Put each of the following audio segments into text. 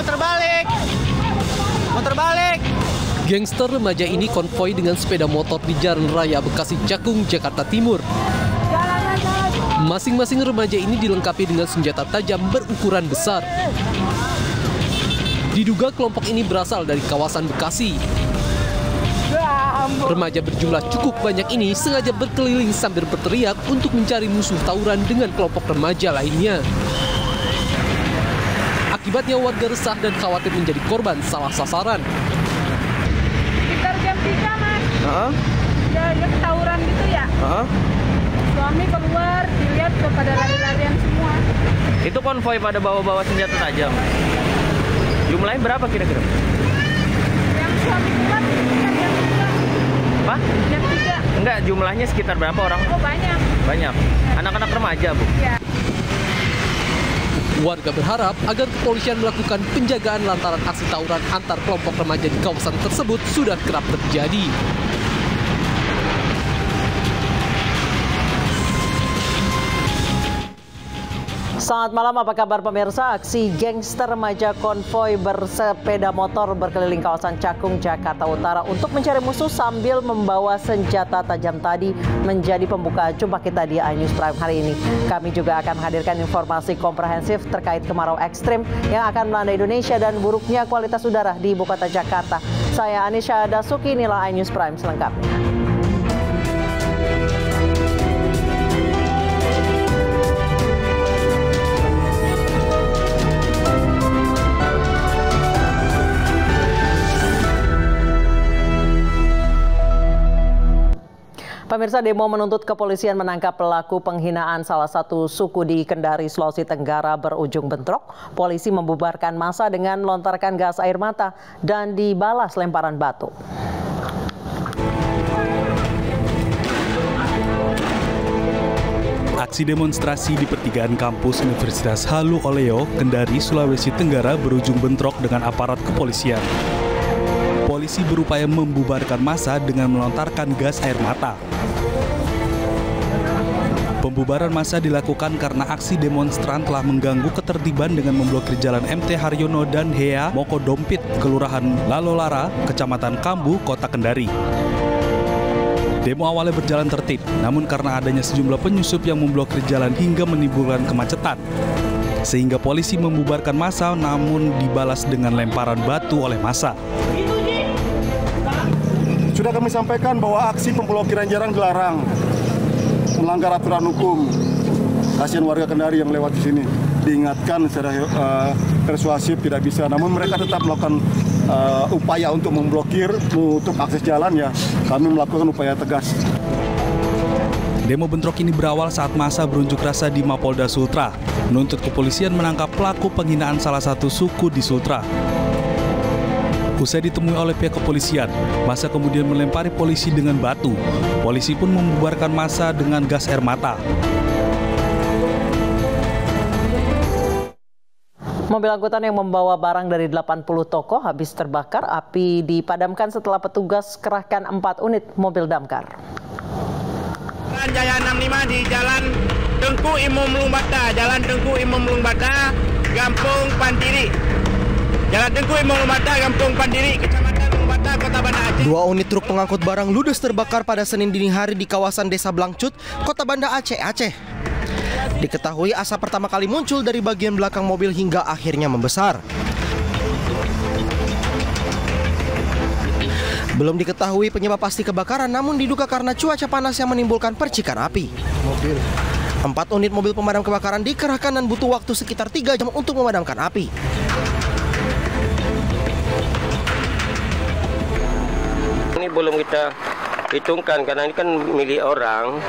muter balik. Muter balik. Gangster remaja ini konvoi dengan sepeda motor di Jalan Raya Bekasi Cakung, Jakarta Timur. Masing-masing remaja ini dilengkapi dengan senjata tajam berukuran besar. Diduga kelompok ini berasal dari kawasan Bekasi. Remaja berjumlah cukup banyak ini sengaja berkeliling sambil berteriak untuk mencari musuh tawuran dengan kelompok remaja lainnya. Akibatnya warga resah dan khawatir menjadi korban salah sasaran. Sekitar jam 3, Mas. Ya tawuran gitu ya. Suami keluar, dilihat udah pada lari-larian semua. Itu konvoi pada bawa-bawa senjata tajam. Jumlahnya berapa kira-kira? Yang suami keluar sekitar jam 3. Apa? Jam 3. Enggak, jumlahnya sekitar berapa orang? Oh, banyak. Banyak. Anak-anak remaja, Bu. Ya. Warga berharap agar kepolisian melakukan penjagaan lantaran aksi tawuran antar kelompok remaja di kawasan tersebut sudah kerap terjadi. Selamat malam, apa kabar pemirsa? Aksi gangster remaja konvoi bersepeda motor berkeliling kawasan Cakung, Jakarta Utara untuk mencari musuh sambil membawa senjata tajam tadi menjadi pembuka jumpa kita di iNews Prime hari ini. Kami juga akan menghadirkan informasi komprehensif terkait kemarau ekstrim yang akan melanda Indonesia dan buruknya kualitas udara di ibu kota Jakarta. Saya Anisha Dasuki, inilah iNews Prime selengkapnya. Pemirsa, demo menuntut kepolisian menangkap pelaku penghinaan salah satu suku di Kendari, Sulawesi Tenggara berujung bentrok. Polisi membubarkan massa dengan melontarkan gas air mata dan dibalas lemparan batu. Aksi demonstrasi di pertigaan kampus Universitas Halu Oleo, Kendari, Sulawesi Tenggara berujung bentrok dengan aparat kepolisian. Polisi berupaya membubarkan massa dengan melontarkan gas air mata. Pembubaran massa dilakukan karena aksi demonstran telah mengganggu ketertiban dengan memblokir jalan MT Haryono dan Hea Mokodompit, Kelurahan Lalolara, Kecamatan Kambu, Kota Kendari. Demo awalnya berjalan tertib, namun karena adanya sejumlah penyusup yang memblokir jalan hingga menimbulkan kemacetan, sehingga polisi membubarkan massa namun dibalas dengan lemparan batu oleh massa. Sudah kami sampaikan bahwa aksi pemblokiran jalan dilarang, melanggar aturan hukum. Kasihan warga Kendari yang lewat di sini. Diingatkan secara persuasif tidak bisa, namun mereka tetap melakukan upaya untuk memblokir, menutup akses jalan ya. Kami melakukan upaya tegas. Demo bentrok ini berawal saat massa berunjuk rasa di Mapolda Sultra, menuntut kepolisian menangkap pelaku penghinaan salah satu suku di Sultra. Usai ditemui oleh pihak kepolisian, massa kemudian melempari polisi dengan batu. Polisi pun membubarkan massa dengan gas air mata. Mobil angkutan yang membawa barang dari 80 toko habis terbakar. Api dipadamkan setelah petugas kerahkan 4 unit mobil damkar. Jaya 65 di Jalan Tengku Imam Lumbata, Jalan Tengku Imam Lumbata, Kampung Pandiri. Jalan Tengku Imam Lumbata, Kampung Pandiri, Kecamatan Lumbata, Kota Banda Aceh. 2 unit truk pengangkut barang ludes terbakar pada Senin dini hari di kawasan Desa Blangcut, Kota Banda Aceh, Aceh. Diketahui asap pertama kali muncul dari bagian belakang mobil hingga akhirnya membesar. Belum diketahui penyebab pasti kebakaran, namun diduga karena cuaca panas yang menimbulkan percikan api. 4 unit mobil pemadam kebakaran dikerahkan dan butuh waktu sekitar 3 jam untuk memadamkan api. Ini belum kita hitungkan karena ini kan milik orang.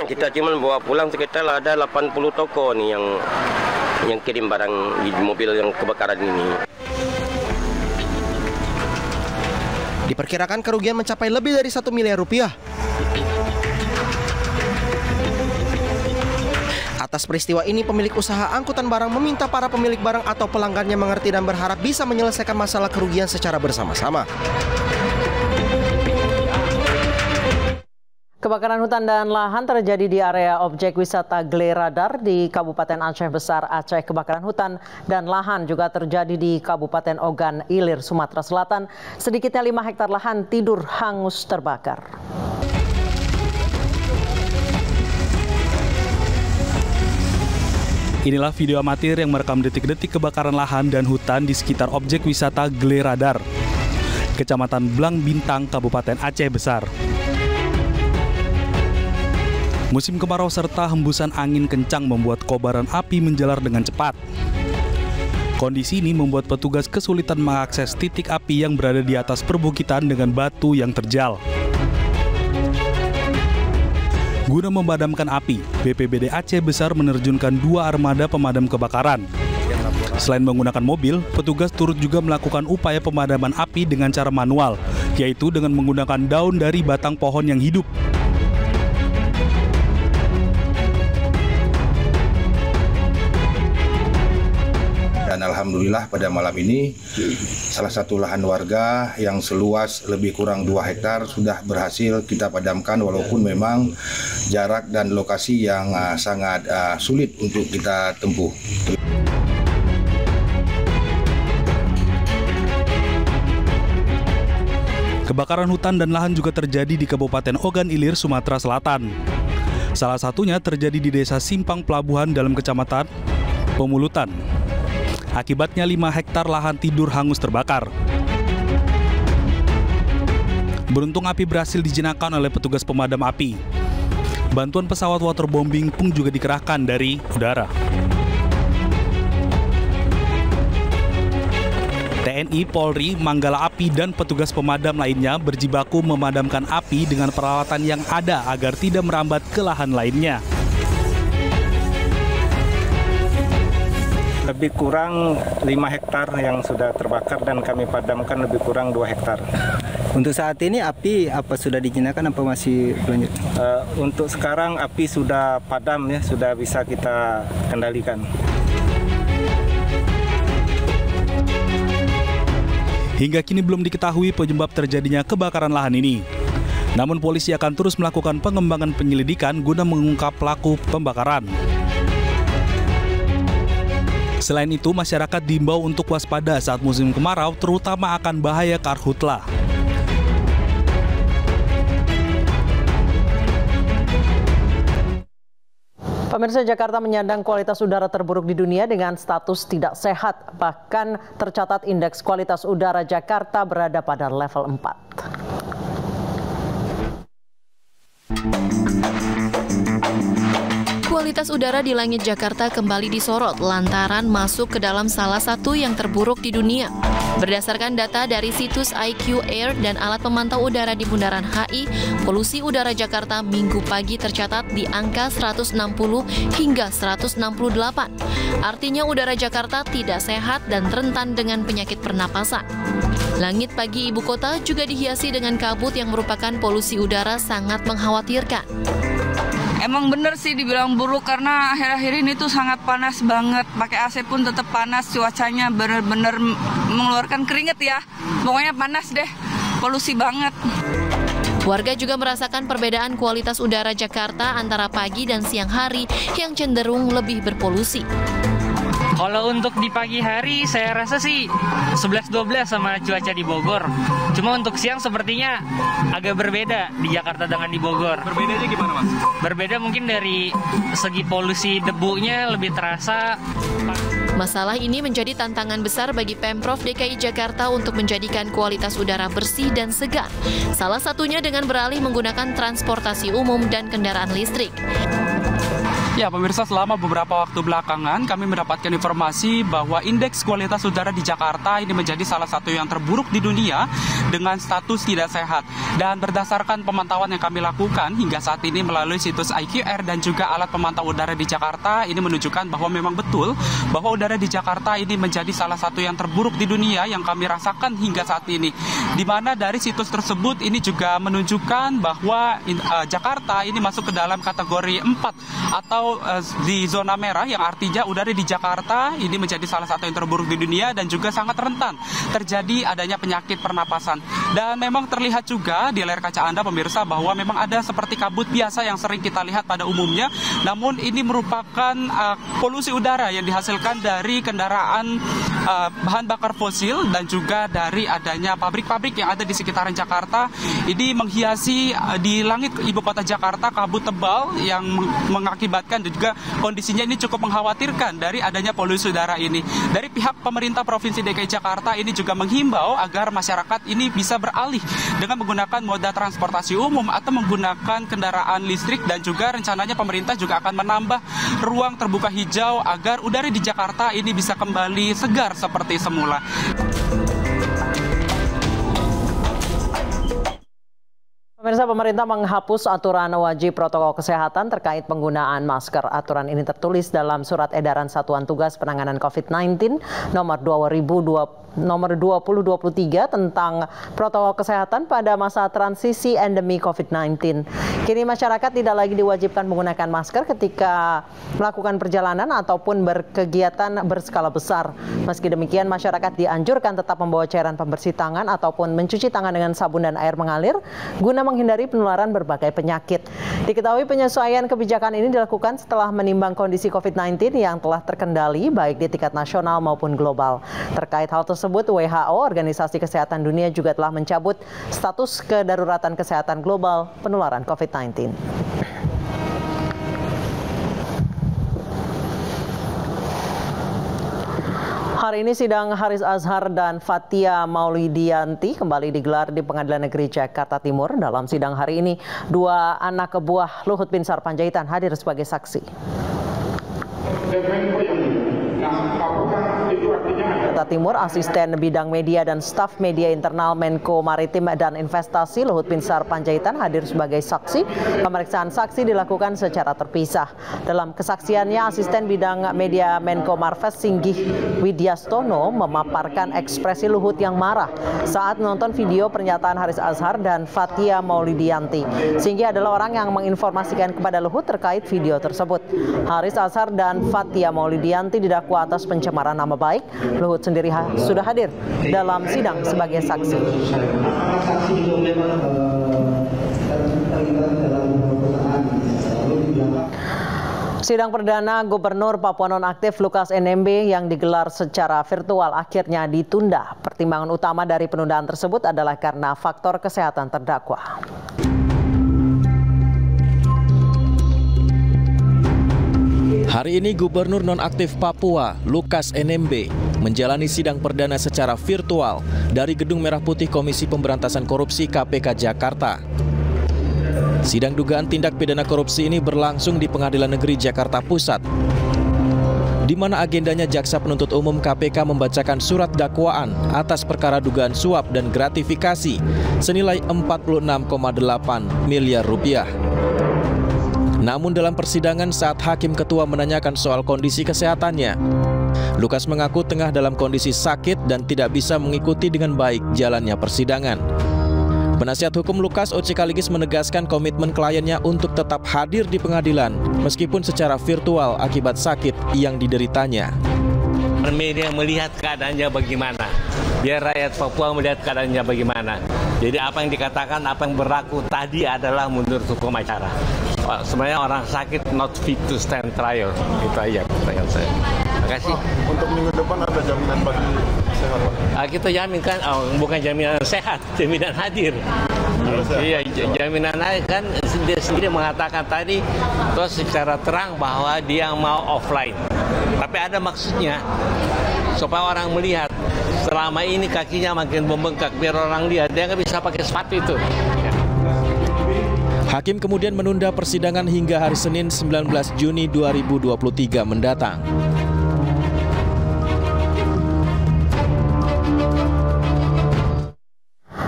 Kita cuma bawa pulang sekitar ada 80 toko nih yang kirim barang di mobil yang kebakaran ini. Diperkirakan kerugian mencapai lebih dari 1 miliar rupiah. Atas peristiwa ini, pemilik usaha angkutan barang meminta para pemilik barang atau pelanggannya mengerti dan berharap bisa menyelesaikan masalah kerugian secara bersama-sama. Kebakaran hutan dan lahan terjadi di area objek wisata Gleradar di Kabupaten Aceh Besar, Aceh. Kebakaran hutan dan lahan juga terjadi di Kabupaten Ogan Ilir, Sumatera Selatan. Sedikitnya 5 hektar lahan tidur hangus terbakar. Inilah video amatir yang merekam detik-detik kebakaran lahan dan hutan di sekitar objek wisata Gleradar, Kecamatan Blang Bintang, Kabupaten Aceh Besar. Musim kemarau serta hembusan angin kencang membuat kobaran api menjalar dengan cepat. Kondisi ini membuat petugas kesulitan mengakses titik api yang berada di atas perbukitan dengan batu yang terjal. Guna memadamkan api, BPBD Aceh Besar menerjunkan 2 armada pemadam kebakaran. Selain menggunakan mobil, petugas turut juga melakukan upaya pemadaman api dengan cara manual, yaitu dengan menggunakan daun dari batang pohon yang hidup. Dan alhamdulillah pada malam ini salah satu lahan warga yang seluas lebih kurang 2 hektar sudah berhasil kita padamkan, walaupun memang jarak dan lokasi yang sangat sulit untuk kita tempuh. Kebakaran hutan dan lahan juga terjadi di Kabupaten Ogan Ilir, Sumatera Selatan. Salah satunya terjadi di Desa Simpang Pelabuhan dalam Kecamatan Pemulutan. Akibatnya 5 hektar lahan tidur hangus terbakar. Beruntung api berhasil dijinakkan oleh petugas pemadam api. Bantuan pesawat waterbombing pun juga dikerahkan dari udara. TNI, Polri, Manggala Api, dan petugas pemadam lainnya berjibaku memadamkan api dengan peralatan yang ada agar tidak merambat ke lahan lainnya. Lebih kurang 5 hektar yang sudah terbakar dan kami padamkan lebih kurang 2 hektar. Untuk saat ini api apa sudah dijinakkan apa masih berlanjut? Untuk sekarang api sudah padam ya, sudah bisa kita kendalikan. Hingga kini belum diketahui penyebab terjadinya kebakaran lahan ini. Namun polisi akan terus melakukan pengembangan penyelidikan guna mengungkap pelaku pembakaran. Selain itu, masyarakat diimbau untuk waspada saat musim kemarau, terutama akan bahaya karhutla. Pemirsa, Jakarta menyandang kualitas udara terburuk di dunia dengan status tidak sehat. Bahkan tercatat indeks kualitas udara Jakarta berada pada level 4. Kualitas udara di langit Jakarta kembali disorot lantaran masuk ke dalam salah satu yang terburuk di dunia. Berdasarkan data dari situs IQ Air dan alat pemantau udara di Bundaran HI, polusi udara Jakarta Minggu pagi tercatat di angka 160 hingga 168. Artinya udara Jakarta tidak sehat dan rentan dengan penyakit pernapasan. Langit pagi ibu kota juga dihiasi dengan kabut yang merupakan polusi udara sangat mengkhawatirkan. Emang bener sih dibilang buruk karena akhir-akhir ini tuh sangat panas banget. Pakai AC pun tetap panas, cuacanya bener-bener mengeluarkan keringet ya. Pokoknya panas deh, polusi banget. Warga juga merasakan perbedaan kualitas udara Jakarta antara pagi dan siang hari yang cenderung lebih berpolusi. Kalau untuk di pagi hari saya rasa sih 11-12 sama cuaca di Bogor. Cuma untuk siang sepertinya agak berbeda di Jakarta dengan di Bogor. Berbedanya gimana, Mas? Berbeda mungkin dari segi polusi debunya lebih terasa. Masalah ini menjadi tantangan besar bagi Pemprov DKI Jakarta untuk menjadikan kualitas udara bersih dan segar. Salah satunya dengan beralih menggunakan transportasi umum dan kendaraan listrik. Ya, pemirsa, selama beberapa waktu belakangan kami mendapatkan informasi bahwa indeks kualitas udara di Jakarta ini menjadi salah satu yang terburuk di dunia dengan status tidak sehat. Dan berdasarkan pemantauan yang kami lakukan hingga saat ini melalui situs IQ Air dan juga alat pemantau udara di Jakarta, ini menunjukkan bahwa memang betul bahwa udara di Jakarta ini menjadi salah satu yang terburuk di dunia yang kami rasakan hingga saat ini. Di mana dari situs tersebut ini juga menunjukkan bahwa Jakarta ini masuk ke dalam kategori 4 atau atau di zona merah, yang artinya udara di Jakarta ini menjadi salah satu yang terburuk di dunia dan juga sangat rentan terjadi adanya penyakit pernapasan. Dan memang terlihat juga di layar kaca Anda pemirsa bahwa memang ada seperti kabut biasa yang sering kita lihat pada umumnya, namun ini merupakan polusi udara yang dihasilkan dari kendaraan bahan bakar fosil dan juga dari adanya pabrik-pabrik yang ada di sekitaran Jakarta. Ini menghiasi di langit ibu kota Jakarta kabut tebal yang mengakibatkan dan juga kondisinya ini cukup mengkhawatirkan dari adanya polusi udara ini. Dari pihak pemerintah Provinsi DKI Jakarta ini juga menghimbau agar masyarakat ini bisa beralih dengan menggunakan moda transportasi umum atau menggunakan kendaraan listrik, dan juga rencananya pemerintah juga akan menambah ruang terbuka hijau agar udara di Jakarta ini bisa kembali segar seperti semula. Pemirsa, pemerintah menghapus aturan wajib protokol kesehatan terkait penggunaan masker. Aturan ini tertulis dalam Surat Edaran Satuan Tugas Penanganan COVID-19 nomor 2023 tentang protokol kesehatan pada masa transisi endemi COVID-19. Kini masyarakat tidak lagi diwajibkan menggunakan masker ketika melakukan perjalanan ataupun berkegiatan berskala besar. Meski demikian, masyarakat dianjurkan tetap membawa cairan pembersih tangan ataupun mencuci tangan dengan sabun dan air mengalir guna menghindari penularan berbagai penyakit. Diketahui penyesuaian kebijakan ini dilakukan setelah menimbang kondisi COVID-19 yang telah terkendali baik di tingkat nasional maupun global. Terkait hal tersebut, WHO, Organisasi Kesehatan Dunia, juga telah mencabut status kedaruratan kesehatan global penularan COVID-19. Hari ini sidang Haris Azhar dan Fathia Maulidiyanti kembali digelar di Pengadilan Negeri Jakarta Timur. Dalam sidang hari ini, dua anak buah Luhut Binsar Panjaitan hadir sebagai saksi. Jakarta Timur, Asisten Bidang Media dan Staf Media Internal Menko Maritim dan Investasi Luhut Binsar Panjaitan hadir sebagai saksi. Pemeriksaan saksi dilakukan secara terpisah. Dalam kesaksiannya, Asisten Bidang Media Menko Marves Singgih Widyastono memaparkan ekspresi Luhut yang marah saat menonton video pernyataan Haris Azhar dan Fathia Maulidiyanti. Singgih adalah orang yang menginformasikan kepada Luhut terkait video tersebut. Haris Azhar dan Fathia Maulidiyanti didakwa atas pencemaran nama baik. Luhut sendiri sudah hadir dalam sidang sebagai saksi. Sidang perdana Gubernur Papua Nonaktif Lukas NMB yang digelar secara virtual akhirnya ditunda. Pertimbangan utama dari penundaan tersebut adalah karena faktor kesehatan terdakwa. Hari ini Gubernur Nonaktif Papua, Lukas NMB, menjalani sidang perdana secara virtual dari Gedung Merah Putih Komisi Pemberantasan Korupsi KPK Jakarta. Sidang dugaan tindak pidana korupsi ini berlangsung di Pengadilan Negeri Jakarta Pusat, di mana agendanya Jaksa Penuntut Umum KPK membacakan surat dakwaan atas perkara dugaan suap dan gratifikasi senilai 46,8 miliar rupiah. Namun dalam persidangan saat Hakim Ketua menanyakan soal kondisi kesehatannya, Lukas mengaku tengah dalam kondisi sakit dan tidak bisa mengikuti dengan baik jalannya persidangan. Penasihat hukum Lukas, Oce Kaligis, menegaskan komitmen kliennya untuk tetap hadir di pengadilan meskipun secara virtual akibat sakit yang dideritanya. Media melihat keadaannya bagaimana, biar rakyat Papua melihat keadaannya bagaimana. Jadi apa yang dikatakan, apa yang berlaku tadi adalah menurut hukum acara. Sebenarnya orang sakit not fit to stand trial. Itu aja pertanyaan saya. Terima kasih. Untuk minggu depan ada jaminan bagi sehat, Pak? Kita jaminkan, bukan jaminan sehat, jaminan hadir. Iya, jaminan hadir kan dia sendiri mengatakan tadi terus secara terang bahwa dia mau offline. Tapi ada maksudnya supaya orang melihat selama ini kakinya makin membengkak, biar orang lihat dia nggak bisa pakai sepatu itu. Hakim kemudian menunda persidangan hingga hari Senin 19 Juni 2023 mendatang.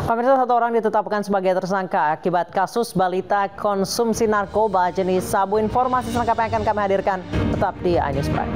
Pemirsa, satu orang ditetapkan sebagai tersangka akibat kasus balita konsumsi narkoba jenis sabu. Informasi selengkapnya akan kami hadirkan tetap di iNews Prime.